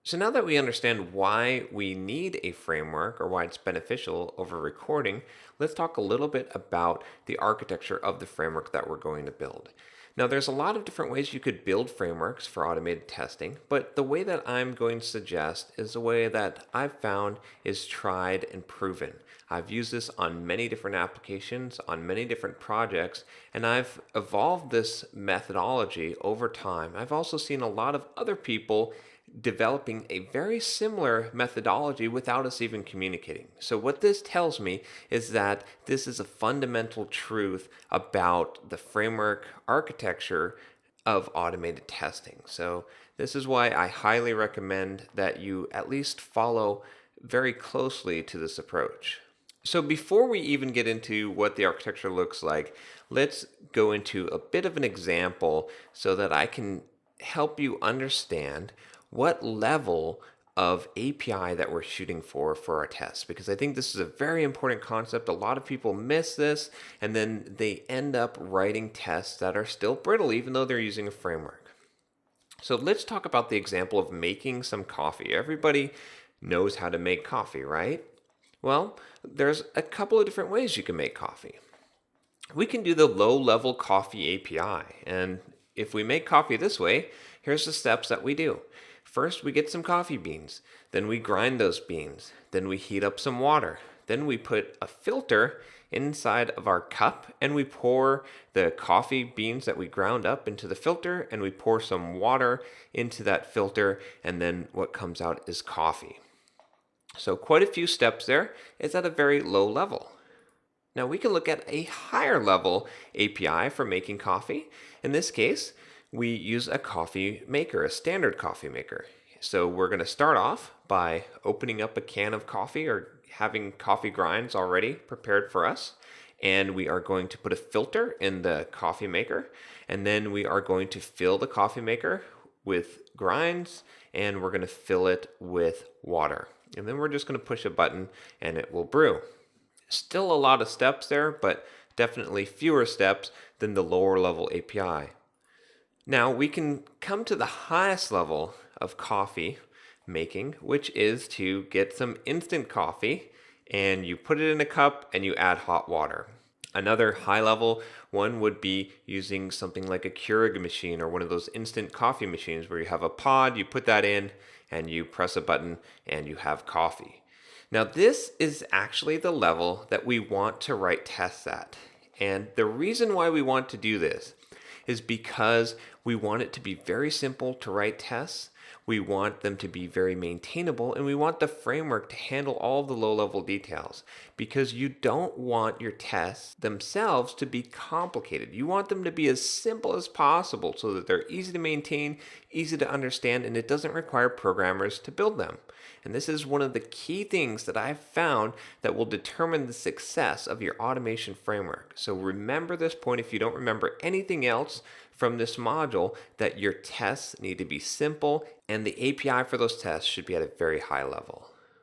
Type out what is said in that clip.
So now that we understand why we need a framework or why it's beneficial over recording, let's talk a little bit about the architecture of the framework that we're going to build. Now, there's a lot of different ways you could build frameworks for automated testing, but the way that I'm going to suggest is the way that I've found is tried and proven. I've used this on many different applications, on many different projects, and I've evolved this methodology over time. I've also seen a lot of other people developing a very similar methodology without us even communicating. So, what this tells me is that this is a fundamental truth about the framework architecture of automated testing. So, this is why I highly recommend that you at least follow very closely to this approach. So, before we even get into what the architecture looks like, let's go into a bit of an example so that I can help you understand what level of API that we're shooting for our tests, because I think this is a very important concept. A lot of people miss this and then they end up writing tests that are still brittle even though they're using a framework. So let's talk about the example of making some coffee. Everybody knows how to make coffee, right? Well, there's a couple of different ways you can make coffee. We can do the low level coffee API. And if we make coffee this way, here's the steps that we do. First, we get some coffee beans. Then we grind those beans. Then we heat up some water. Then we put a filter inside of our cup and we pour the coffee beans that we ground up into the filter and we pour some water into that filter, and then what comes out is coffee. So quite a few steps there. It's at a very low level. Now we can look at a higher level API for making coffee. In this case, we use a coffee maker, a standard coffee maker. So we're going to start off by opening up a can of coffee or having coffee grinds already prepared for us. And we are going to put a filter in the coffee maker. And then we are going to fill the coffee maker with grinds and we're going to fill it with water. And then we're just going to push a button and it will brew. Still a lot of steps there, but definitely fewer steps than the lower level API. Now we can come to the highest level of coffee making, which is to get some instant coffee and you put it in a cup and you add hot water. Another high level one would be using something like a Keurig machine or one of those instant coffee machines where you have a pod, you put that in and you press a button and you have coffee. Now this is actually the level that we want to write tests at. And the reason why we want to do this is because we want it to be very simple to write tests. We want them to be very maintainable, and we want the framework to handle all the low-level details because you don't want your tests themselves to be complicated. You want them to be as simple as possible so that they're easy to maintain, easy to understand, and it doesn't require programmers to build them. And this is one of the key things that I've found that will determine the success of your automation framework. So remember this point if you don't remember anything else from this module, that your tests need to be simple and the API for those tests should be at a very high level.